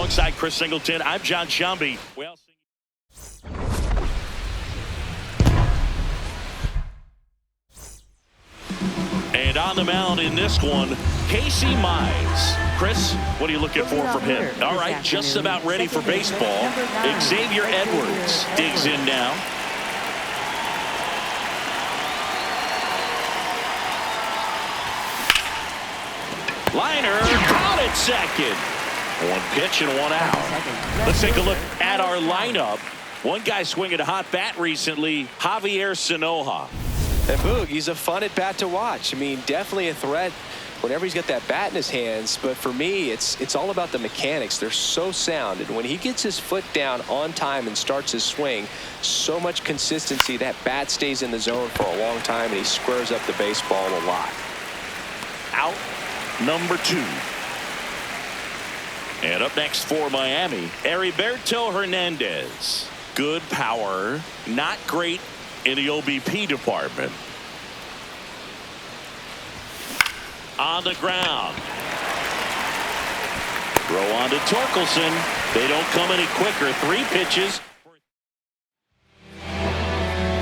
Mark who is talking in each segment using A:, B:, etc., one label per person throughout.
A: Alongside Chris Singleton, I'm John Shambi. Well, and on the mound in this one, Casey Mize. Chris, what are you looking for from him? All right, just about ready for baseball. Xavier Edwards digs in now. Liner caught at second. One pitch and one out. Let's take a look at our lineup. One guy swinging a hot bat recently, Javier Sanoja.
B: And Boog, he's a fun at bat to watch. I mean, definitely a threat whenever he's got that bat in his hands. But for me, it's all about the mechanics. They're so sound. And when he gets his foot down on time and starts his swing, so much consistency, that bat stays in the zone for a long time, and he squares up the baseball a lot.
A: Out number 2. And up next for Miami, Heriberto Hernandez. Good power, not great in the OBP department. On the ground. Throw on to Torkelson. They don't come any quicker. 3 pitches.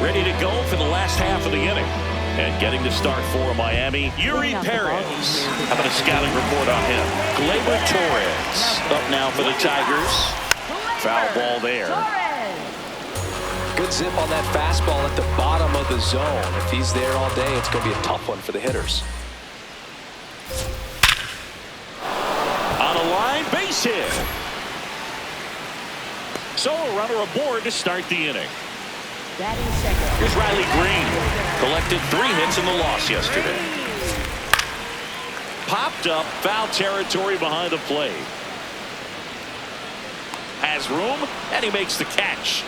A: Ready to go for the last half of the inning. And getting the start for Miami, Yuri Perez. How about a scouting report on him? Gleyber Torres up now for the Tigers. Foul ball there.
B: Good zip on that fastball at the bottom of the zone. If he's there all day, it's going to be a tough one for the hitters.
A: On a line, base hit. So a runner aboard to start the inning. Here's Riley Green. Collected 3 hits in the loss yesterday. Popped up, foul territory behind the plate. Has room, and he makes the catch.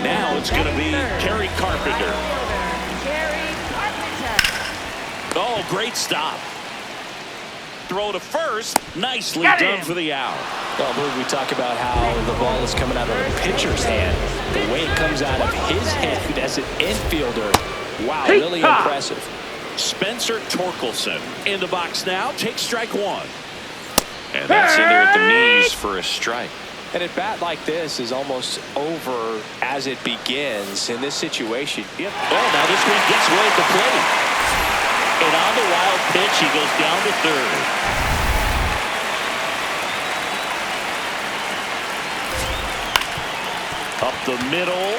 A: Now it's going to be Kerry Carpenter. Oh, great stop. Throw to first. Nicely done for the out.
B: Well, we talk about how the ball is coming out of the pitcher's hand. The way it comes out of his hand as an infielder. Wow, really impressive.
A: Spencer Torkelson in the box now. Takes strike 1. And that's in there at the knees for a strike.
B: And a bat like this is almost over as it begins in this situation.
A: Yep. Oh, now this one gets way at the plate. And on the wild pitch, he goes down to third. Up the middle.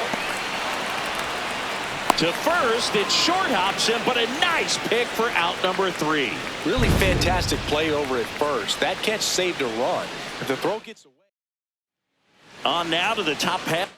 A: To first, it short hops him, but a nice pick for out number 3.
B: Really fantastic play over at first. That catch saved a run. If the throw gets away.
A: On now to the top half.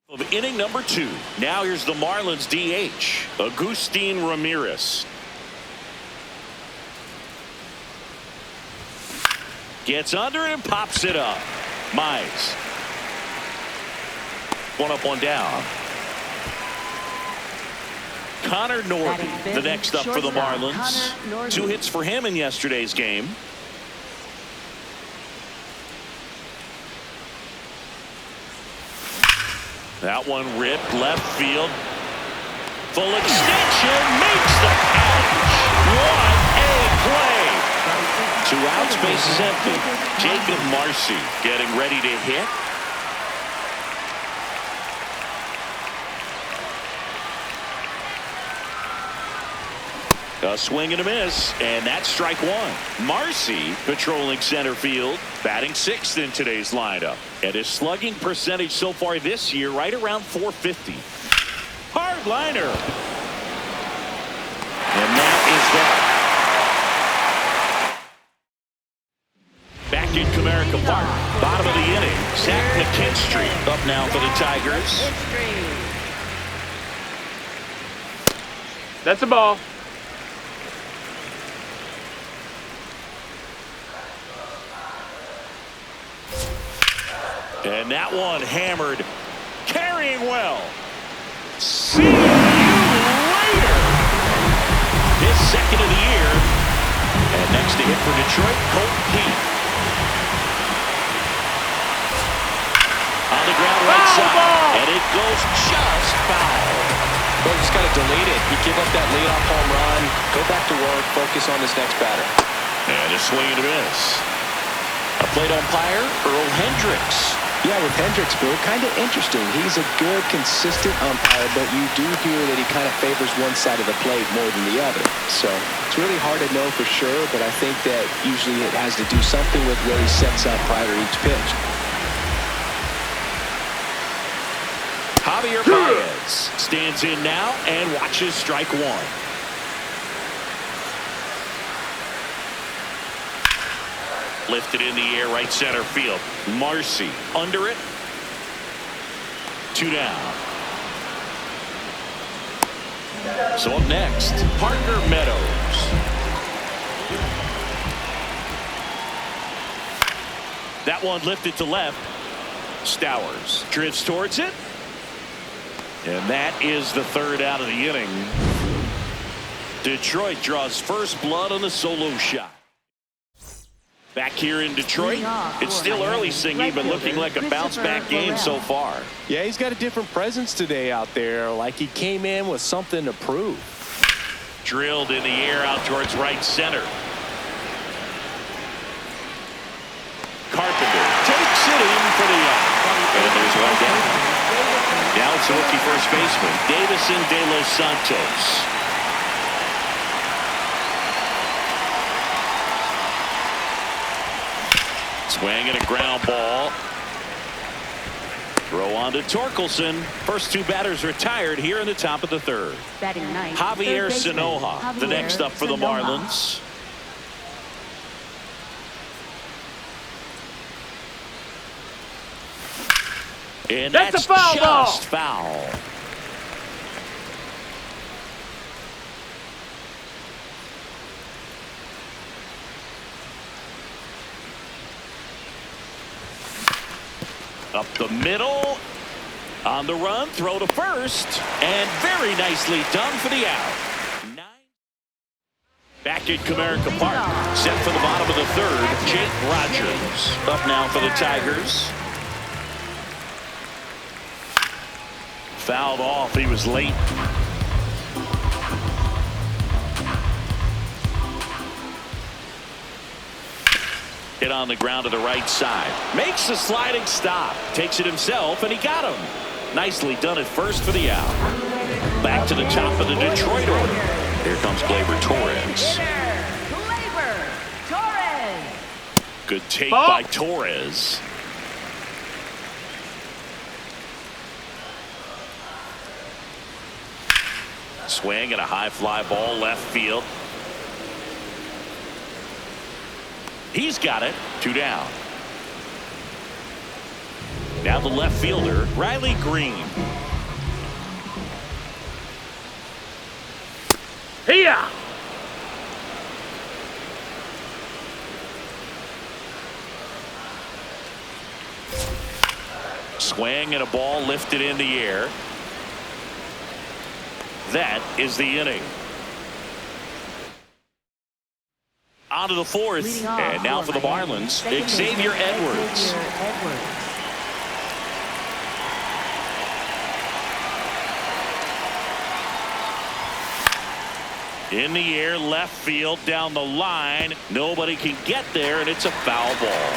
A: Of inning number 2. Now here's the Marlins DH, Agustin Ramirez. Gets under it and pops it up. Mize. One up, one down. Connor Norby, the next up for the Marlins. 2 hits for him in yesterday's game. That one ripped left field. Full extension, makes the catch. What a play. 2 outs, base is empty. Jacob Marcy getting ready to hit. A swing and a miss, and that's strike 1. Marcy patrolling center field, batting 6th in today's lineup. And his slugging percentage so far this year, right around .450. Hard liner. And that is that. Back in Comerica Park, bottom of the inning. Zach McKinstry up now for the Tigers.
C: That's a ball.
A: And that one hammered. Carrying well. See you later. His 2nd of the year. And next to hit for Detroit, Colton Keith. On the ground right side, and it goes just foul.
B: Well, just got to delete it. He gave up that leadoff home run. Go back to work. Focus on this next batter.
A: And a swing and a miss. A plate umpire, Earl Hendricks.
B: Yeah, with Hendricks, Bill, kind of interesting. He's a good, consistent umpire, but you do hear that he kind of favors one side of the plate more than the other. So it's really hard to know for sure, but I think that usually it has to do something with where he sets up prior to each pitch.
A: Javier Baez stands in now and watches strike one. Lifted in the air, right center field. Marcy under it. 2 down. So up next, Parker Meadows. That one lifted to left. Stowers drifts towards it. And that is the third out of the inning. Detroit draws first blood on the solo shot. Back here in Detroit, it's still early, Singy, but looking like a bounce-back game so far.
B: Yeah, he's got a different presence today out there, like he came in with something to prove.
A: Drilled in the air out towards right center. Carpenter takes it in for the out. And there's one down. Now it's the rookie first baseman, Davison De Los Santos. Swing and a ground ball. Throw on to Torkelson. First 2 batters retired here in the top of the third.
C: Batting ninth,
A: Javier Sanoja, the next up for the Marlins. And that's a foul just foul. Up the middle, on the run, throw to first, and very nicely done for the out. Back at Comerica Park, set for the bottom of the third, Jake Rogers. Up now for the Tigers. Fouled off, he was late. Hit on the ground to the right side. Makes the sliding stop. Takes it himself, and he got him. Nicely done at first for the out. Back to the top of the Detroit order. Here comes Gleyber Torres.
C: Gleyber Torres.
A: Good take by Torres. Swing and a high fly ball left field. He's got it. 2 down. Now the left fielder, Riley Green. Here. Swing and a ball lifted in the air. That is the inning. On to the fourth, and now for the Marlins, Xavier Edwards. In the air, left field, down the line. Nobody can get there, and it's a foul ball.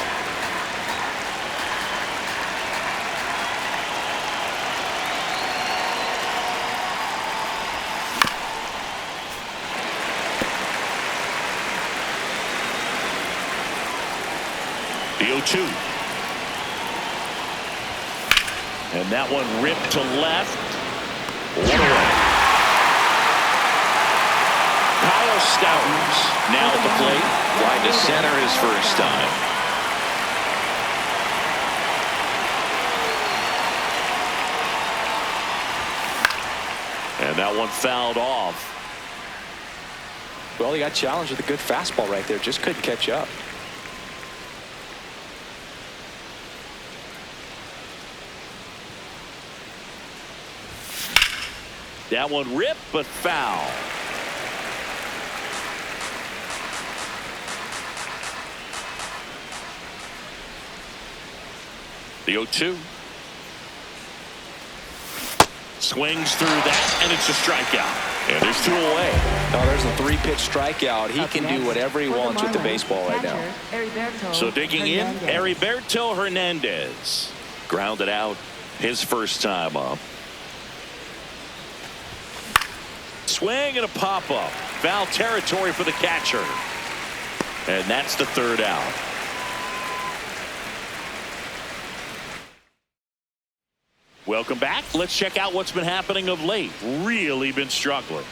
A: The 0-2. And that one ripped to left. One away. Kyle Stowers now at the plate. Wide to center his first time. And that one fouled off.
B: Well, he got challenged with a good fastball right there. Just couldn't catch up.
A: That one ripped, but foul. The 0-2. Swings through that, and it's a strikeout. And there's 2 away.
B: Oh, there's a 3-pitch strikeout. He can do whatever he wants with the baseball right now.
A: So digging in, Heriberto Hernandez. Grounded out his first time up. Swing and a pop-up. Foul territory for the catcher. And that's the 3rd out. Welcome back. Let's check out what's been happening of late. Really been struggling.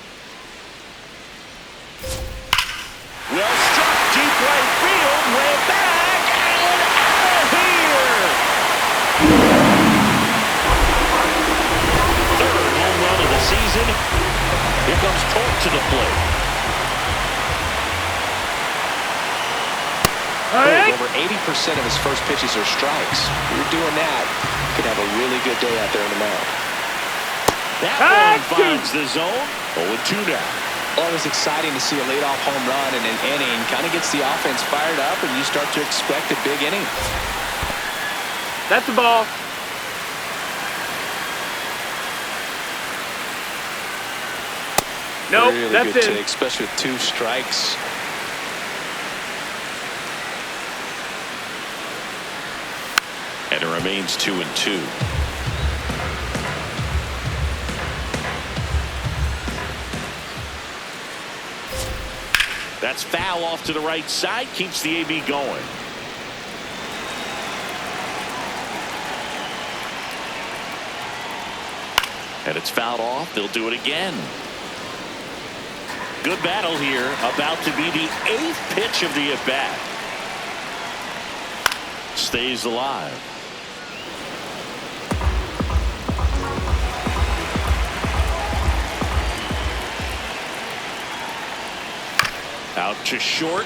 A: Well struck, deep right field, way back, and out of here. 3rd home run of the season. Here comes Torque to the plate.
B: Over 80% of his first pitches are strikes. If you're doing that, you could have a really good day out there in the mound.
A: That one finds the zone. 0-2 now.
B: Well, it was exciting to see a leadoff home run in an inning. Kind of gets the offense fired up, and you start to expect a big inning.
D: That's the ball. Nope,
B: really
D: that's
B: good
D: it.
B: Take, especially with 2 strikes.
A: And it remains 2-2. That's foul off to the right side. Keeps the AB going. And it's fouled off. They'll do it again. Good battle here. About to be the 8th pitch of the at-bat. Stays alive. Out to short.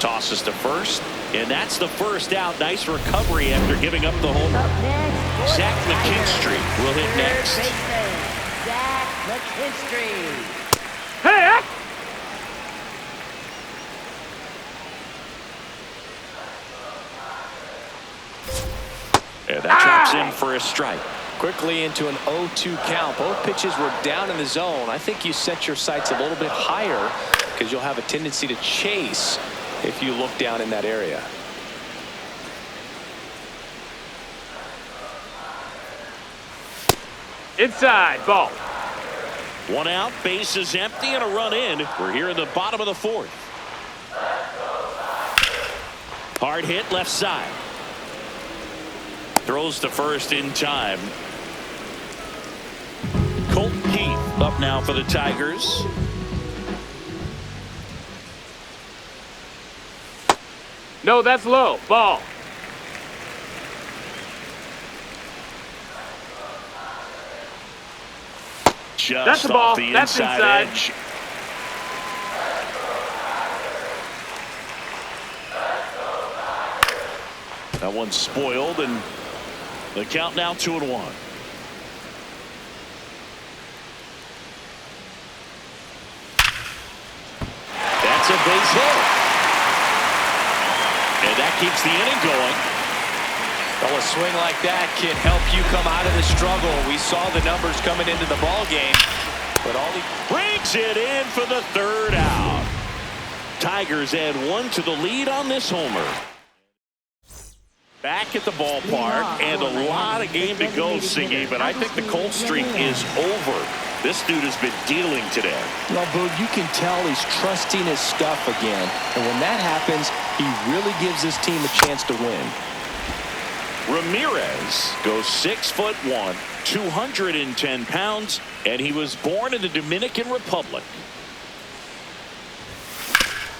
A: Tosses to first. And that's the first out. Nice recovery after giving up the homer. Zach McKinstry will hit next.
C: Zach McKinstry.
D: Hey!
A: And that drops in for a strike.
B: Quickly into an 0-2 count. Both pitches were down in the zone. I think you set your sights a little bit higher because you'll have a tendency to chase if you look down in that area.
D: Inside, ball.
A: 1 out, base is empty, and a run in. We're here in the bottom of the 4th. Hard hit left side. Throws to first in time. Colton Keith up now for the Tigers.
D: No, that's low. Ball.
A: Just
D: That's the
A: off
D: ball.
A: the
D: That's inside.
A: edge. That one's spoiled, and the count now 2-1. That's a base hit. And that keeps the inning going.
B: Well, a swing like that can help you come out of the struggle. We saw the numbers coming into the ball game, but all he
A: Brings it in for the 3rd out. Tigers add 1 to the lead on this homer. Back at the ballpark, and a lot of game to go, Siggy, but I think the cold streak is over. This dude has been dealing today.
B: Well, Boog, you can tell he's trusting his stuff again. And when that happens, he really gives his team a chance to win.
A: Ramirez goes 6'1", 210 pounds, and he was born in the Dominican Republic.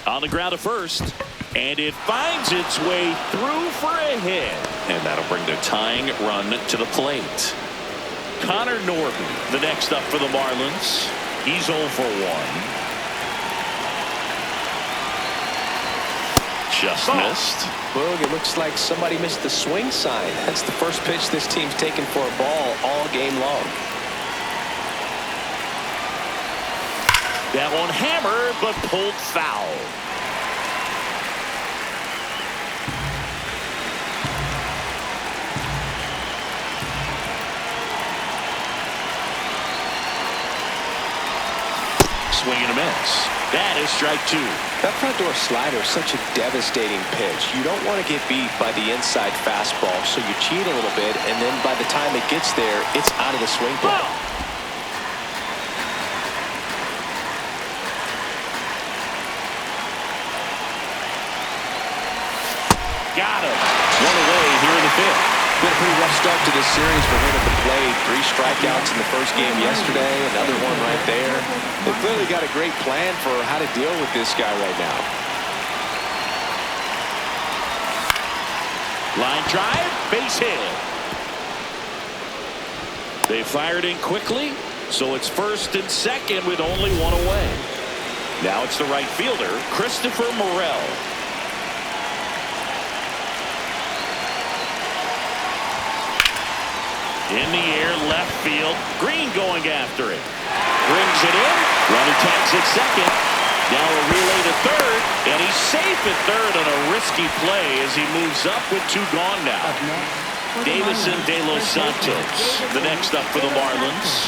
A: On the ground to first, and it finds its way through for a hit. And that'll bring the tying run to the plate. Connor Norton, the next up for the Marlins. He's 0 for 1. Just missed.
B: Boog, it looks like somebody missed the swing sign. That's the first pitch this team's taken for a ball all game long.
A: That one hammered, but pulled foul. swing and a miss. That is strike two.
B: That front door slider is such a devastating pitch. You don't want to get beat by the inside fastball, so you cheat a little bit, and then by the time it gets there, it's out of the swing plane.
A: Got him. One away here in the fifth.
B: Been a pretty rough start to this series for him at the plate. 3 strikeouts in the first game yesterday, another one right there. They've clearly got a great plan for how to deal with this guy right now.
A: Line drive, base hit. They fired in quickly, so it's first and second with only one away. Now it's the right fielder, Christopher Morel. In the air, left field. Green going after it. Brings it in. Runner tags at second. Now a relay to third. And he's safe at third on a risky play as he moves up with 2 gone now. Davison De Los Santos, the next up for the Marlins.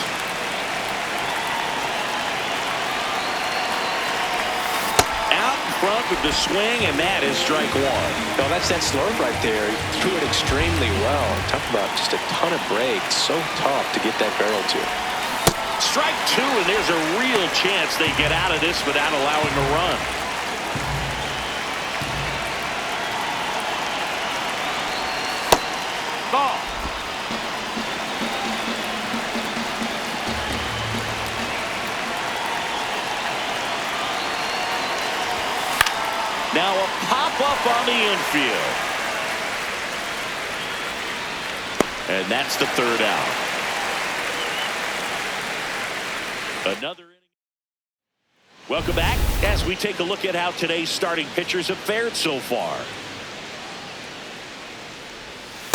A: Out in front with the swing, and that is strike one.
B: No, that's that slurve right there. He threw it extremely well. Talk about just a ton of breaks. So tough to get that barrel to.
A: Strike two, and there's a real chance they get out of this without allowing a run. Ball. Now a pop-up on the infield. And that's the third out. Another inning. Welcome back as we take a look at how today's starting pitchers have fared so far.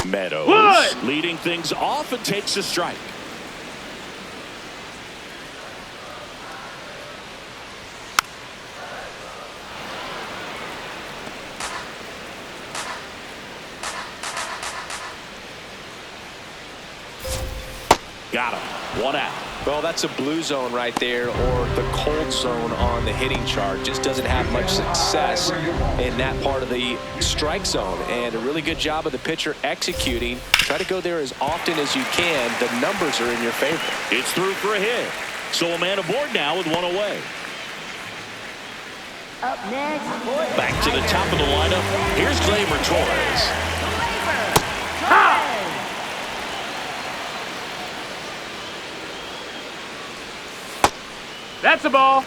A: Meadows leading things off and takes a strike. Got him. 1 out.
B: Well, that's a blue zone right there, or the cold zone on the hitting chart. Just doesn't have much success in that part of the strike zone. And a really good job of the pitcher executing. Try to go there as often as you can. The numbers are in your favor.
A: It's through for a hit. So a man aboard now with 1 away.
C: Up next,
A: Back to the top of the lineup. Here's Gleyber Torres.
D: That's a ball.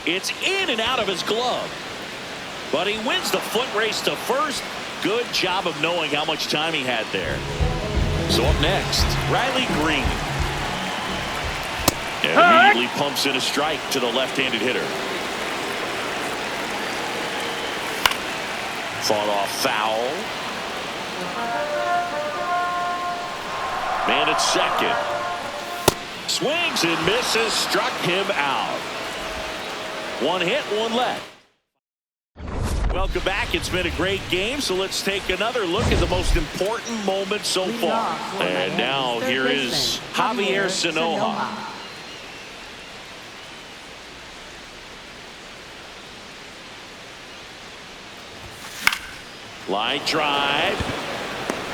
A: It's in and out of his glove. But he wins the foot race to first. Good job of knowing how much time he had there. So up next, Riley Green. And immediately pumps in a strike to the left-handed hitter. Fought off foul. Man at second. Swings and misses. Struck him out. 1 hit, 1 left. Welcome back. It's been a great game, so let's take another look at the most important moment so far. And now here is Javier Sanoja. Line drive.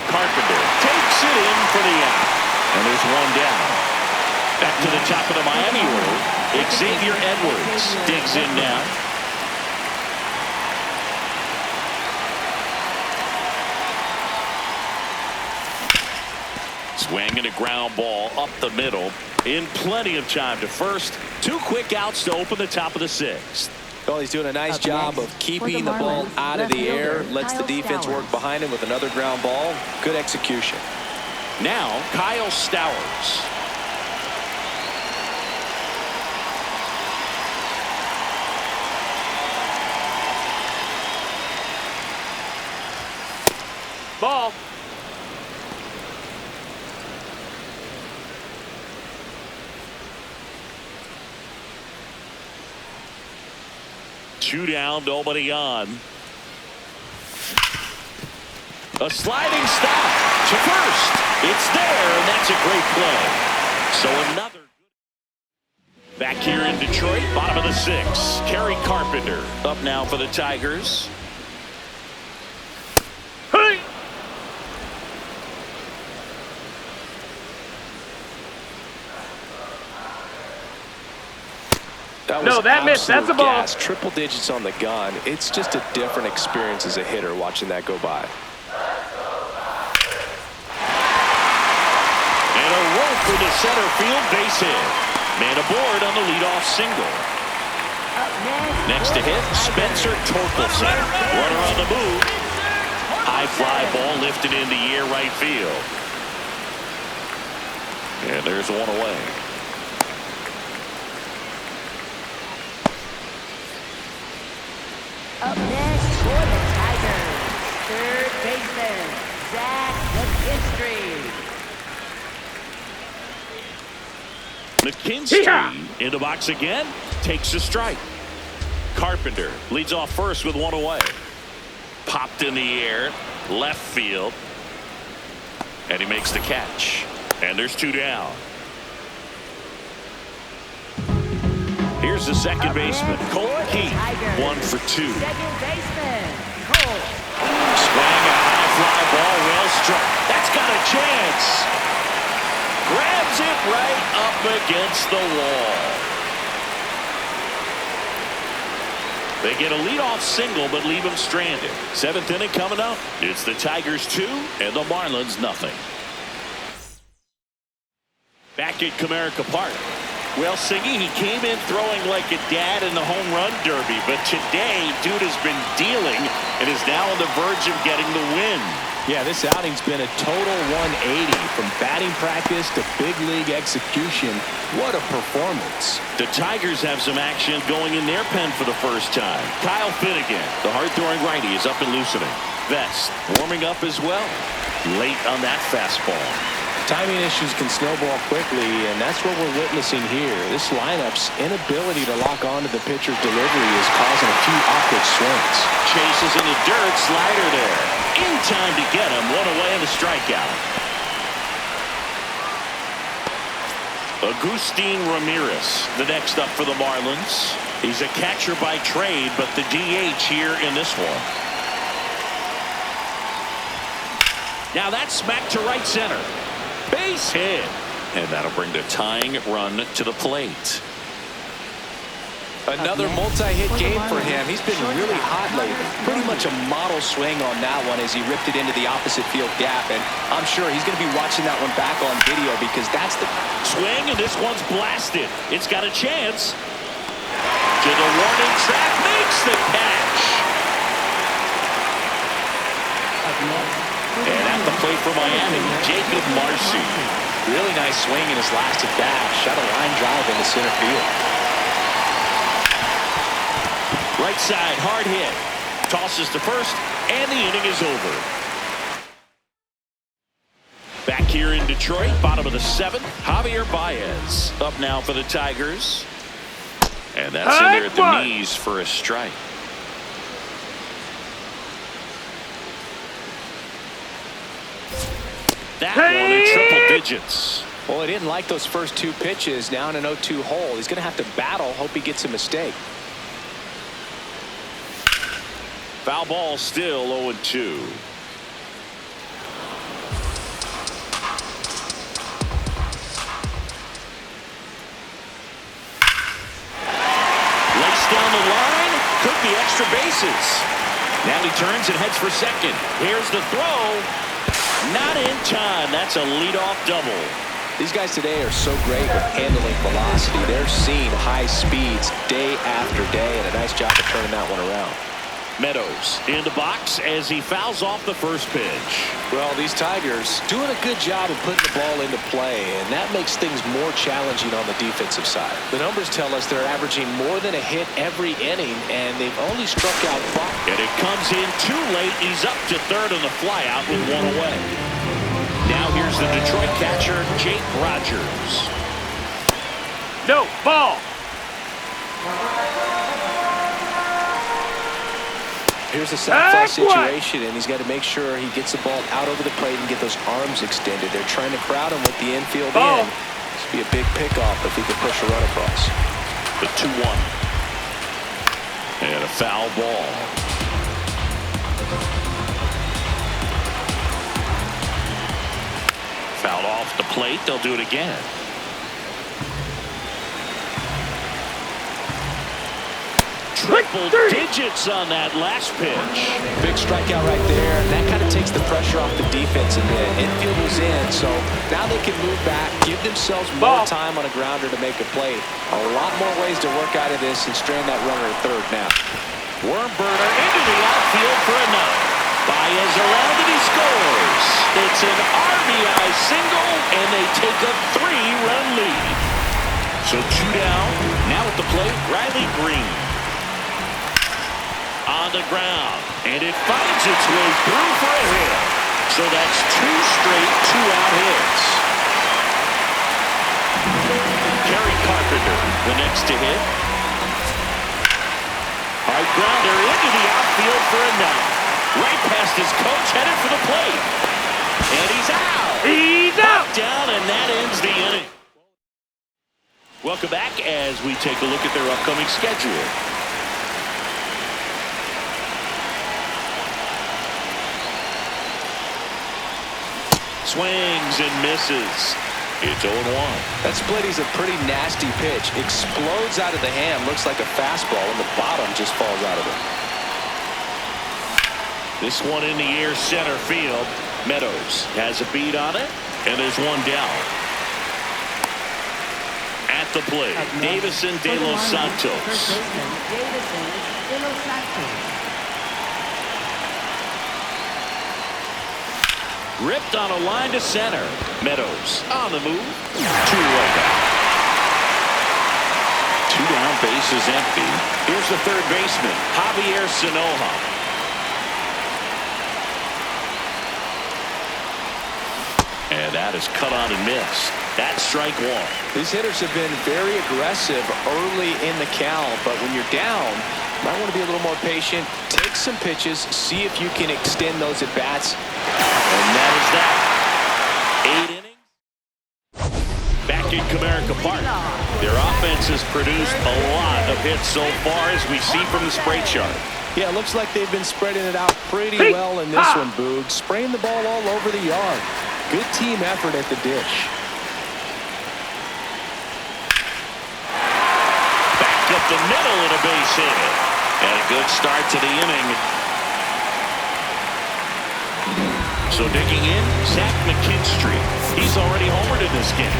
A: Carpenter takes it in for the out. And there's 1 down. Back to the top of the Miami order. Xavier Edwards digs in now. Swinging a ground ball up the middle. In plenty of time to first. 2 quick outs to open the top of the 6th.
B: Well, he's doing a nice job of keeping the ball out of the air. Lets the defense work behind him with another ground ball. Good execution.
A: Now, Kyle Stowers.
D: Ball.
A: Two down, nobody on. A sliding stop to first. It's there, and that's a great play. So another. Back here in Detroit, bottom of the 6th. Kerry Carpenter up now for the Tigers.
D: Hey! That missed. That's a ball.
B: Gas. Triple digits on the gun. It's just a different experience as a hitter watching that go by.
A: And a rope for the center field base hit. Man aboard on the leadoff single. Next to hit, Spencer Torkelson. Runner on the move. High fly ball lifted in the air right field. And there's one away.
C: Up next for the Tigers, third baseman, Zach McKinstry.
A: McKinstry in the box again. Takes a strike. Carpenter leads off first with one away. Popped in the air. Left field. And he makes the catch. And there's 2 down. Here's the second baseman, Colton Keith, 1 for 2.
C: Second baseman, Cole.
A: Swing a high fly ball, well struck. That's got a chance. Grabs it right up against the wall. They get a leadoff single, but leave him stranded. 7th inning coming up. It's the Tigers 2 and the Marlins nothing. Back at Comerica Park. Well, Singy, he came in throwing like a dad in the home run derby, but today, dude has been dealing and is now on the verge of getting the win.
B: Yeah, this outing's been a total 180 from batting practice to big league execution. What a performance.
A: The Tigers have some action going in their pen for the first time. Kyle Finnegan, the hard-throwing righty, is up and loosening. Vest warming up as well. Late on that fastball.
B: Timing issues can snowball quickly, and that's what we're witnessing here. This lineup's inability to lock onto the pitcher's delivery is causing a few awkward swings.
A: Chases in the dirt, slider there. In time to get him, one away and a strikeout. Agustin Ramirez, the next up for the Marlins. He's a catcher by trade, but the DH here in this one. Now that's smacked to right center. Base hit. And that'll bring the tying run to the plate.
B: Another multi-hit game for him. He's been really hot lately. Pretty much a model swing on that one as he ripped it into the opposite field gap. And I'm sure he's going to be watching that one back on video because that's the
A: swing, and this one's blasted. It's got a chance. To the warning track, makes the catch. And at the plate for Miami, Jacob Marcy.
B: Really nice swing in his last at bat. Shot a line drive into center field.
A: Right side, hard hit. Tosses to first, and the inning is over. Back here in Detroit, bottom of the 7th, Javier Baez up now for the Tigers. And that's in there at the knees for a strike. That one in triple digits.
B: Well, he didn't like those first 2 pitches. Now in an 0-2 hole. He's going to have to battle. Hope he gets a mistake.
A: Foul ball still 0-2. Laced down the line. Could be extra bases. Now he turns and heads for second. Here's the throw. Not in time. That's a leadoff double.
B: These guys today are so great with handling velocity. They're seeing high speeds day after day, and a nice job of turning that one around.
A: Meadows in the box as he fouls off the first pitch.
B: Well, these Tigers doing a good job of putting the ball into play, and that makes things more challenging on the defensive side. The numbers tell us they're averaging more than a hit every inning, and they've only struck out 5.
A: And it comes in too late. He's up to third on the flyout with one away. Now here's the Detroit catcher, Jake Rogers.
D: No, ball.
B: here's a sac fly situation, and he's got to make sure he gets the ball out over the plate and get those arms extended. They're trying to crowd him with the infield in. This would be a big pickoff if he could push a run across.
A: The 2-1. And a foul ball. Fouled off the plate. They'll do it again. Triple digits on that last pitch.
B: Big strikeout right there. That kind of takes the pressure off the defense a bit. Infield was in, so now they can move back, give themselves more time on a grounder to make a play. A lot more ways to work out of this and strand that runner at third now.
A: Worm burner into the outfield for a knock. Baez around and he scores. It's an RBI single, and they take a 3-run lead. So 2 down. Now at the plate, Riley Green. On the ground, and it finds its way through for a hit. So that's 2 straight 2-out hits. Kerry Carpenter, the next to hit. Hard grounder into the outfield for a knock. Right past his coach, headed for the plate. And he's out.
D: He's out.
A: Down, and that ends the inning. Welcome back as we take a look at their upcoming schedule. Swings and misses. It's 0-1.
B: That split is a pretty nasty pitch. Explodes out of the hand. Looks like a fastball, and the bottom just falls out of it.
A: This one in the air, center field. Meadows has a beat on it, and there's one down. At the plate, Davison de los Santos. Ripped on a line to center. Meadows on the move. 2-away down. 2 down, base is empty. Here's the third baseman, Javier Sanoja. And that is cut on and missed. That's strike 1.
B: These hitters have been very aggressive early in the count, but when you're down, you might want to be a little more patient. Take some pitches, see if you can extend those at-bats.
A: And that is that. 8 innings. Back in Comerica Park. Their offense has produced a lot of hits so far, as we see from the spray chart.
B: Yeah, it looks like they've been spreading it out pretty well in this one, Boog. Spraying the ball all over the yard. Good team effort at the dish.
A: Back up the middle and a base hit. And a good start to the inning. So digging in, Zach McKinstry. He's already homered in this game.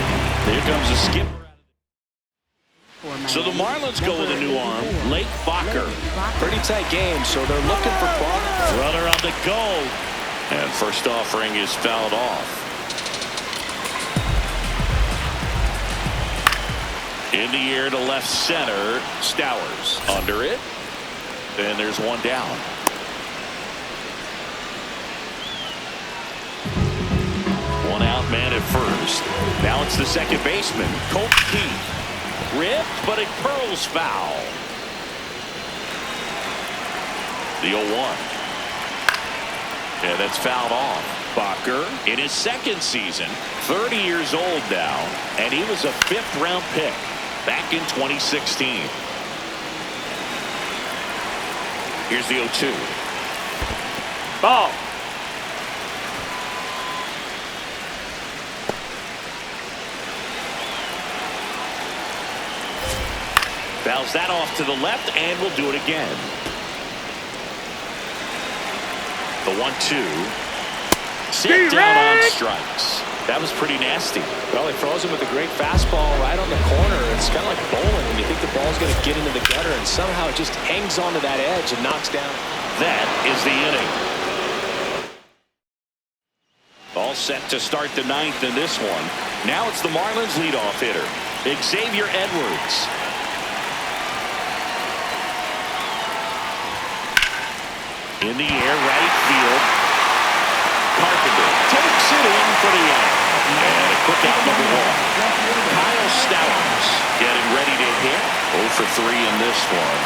A: Here comes a skip. So the Marlins go with a new arm, Lake Bacher.
B: Pretty tight game, so they're looking for quality.
A: Runner on the go. And first offering is fouled off. In the air to left center, Stowers under it. And there's one down. One out man at first. Now it's the second baseman, Colt Keith. Ripped, but it curls foul. The 0-1. And that's fouled off. Bacher in his second season, 30 years old now, and he was a 5th-round pick back in 2016. Here's the 0-2.
D: Ball.
A: Fouls that off to the left, and we'll do it again. The 1-2. Sit down on strikes. That was pretty nasty.
B: Well, he throws him with a great fastball right on the corner. It's kind of like bowling when you think the ball's going to get into the gutter, and somehow it just hangs onto that edge and knocks down.
A: That is the inning. All set to start the 9th in this one. Now it's the Marlins leadoff hitter, Xavier Edwards. In the air, right field. Carpenter takes it in for the out. And a quick out number 1. Kyle Stowers getting ready to hit. 0 for 3 in this one.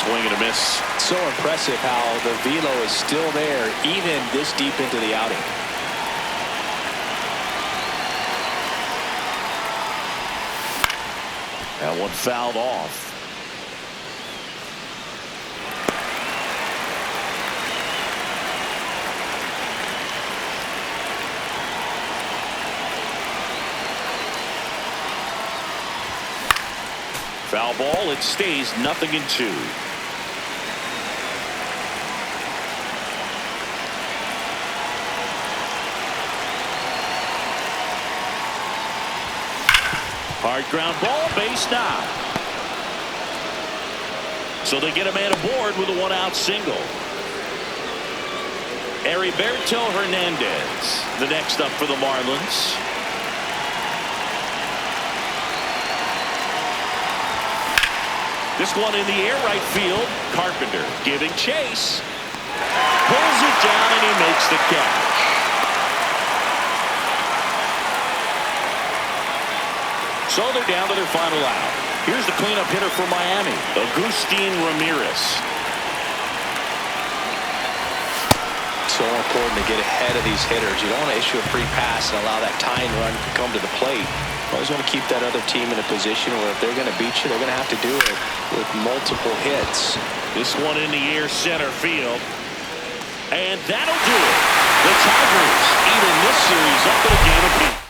A: swing and a miss.
B: So impressive how the velo is still there even this deep into the outing.
A: That one fouled off. Foul ball. It stays 0-2. Hard ground ball, base knock. So they get a man aboard with a one-out single. Heriberto Hernandez, the next up for the Marlins. This one in the air, right field. Carpenter giving chase. Pulls it down and he makes the catch. So they're down to their final out. Here's the cleanup hitter for Miami, Agustin Ramirez.
B: So important to get ahead of these hitters. You don't want to issue a free pass and allow that tying run to come to the plate. You always want to keep that other team in a position where if they're going to beat you, they're going to have to do it with multiple hits.
A: This one in the air, center field. And that'll do it. The Tigers even this series up at a game apiece.